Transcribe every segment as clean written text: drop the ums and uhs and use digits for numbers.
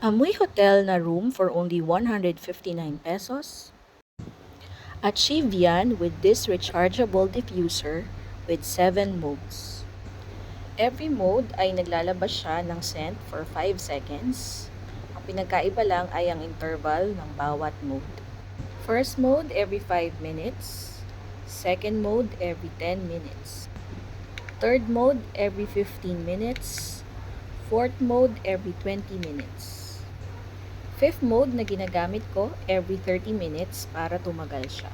Amoy Hotel na room for only 159 pesos. Achieve yan with this rechargeable diffuser with 7 modes. Every mode ay naglalabas siya ng scent for 5 seconds. Ang pinagkaiba lang ay ang interval ng bawat mode. First mode every 5 minutes. Second mode every 10 minutes. Third mode every 15 minutes. Fourth mode every 20 minutes. Fifth mode na ginagamit ko every 30 minutes para tumagal siya.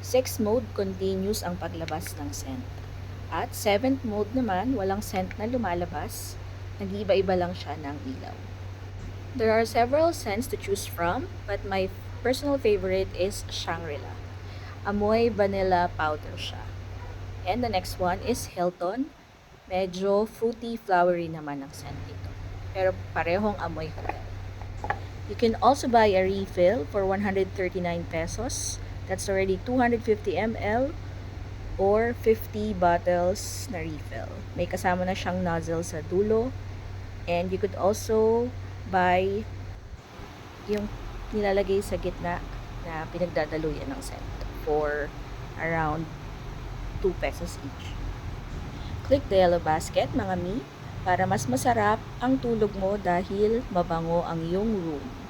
Sixth mode, continuous ang paglabas ng scent. At seventh mode naman, walang scent na lumalabas, nag-iiba-iba lang siya ng ilaw. There are several scents to choose from, but my personal favorite is Shangri-La. Amoy vanilla powder siya. And the next one is Hilton. Medyo fruity, flowery naman ang scent nito. Pero parehong amoy hotel. You can also buy a refill for 139 pesos. That's already 250 ml or 50 bottles na refill. May kasama na siyang nozzle sa dulo. And you could also buy yung nilalagay sa gitna na pinagdadaluyan ng scent for around 2 pesos each. Click the yellow basket, mga mi, para mas masarap ang tulog mo dahil mabango ang iyong room.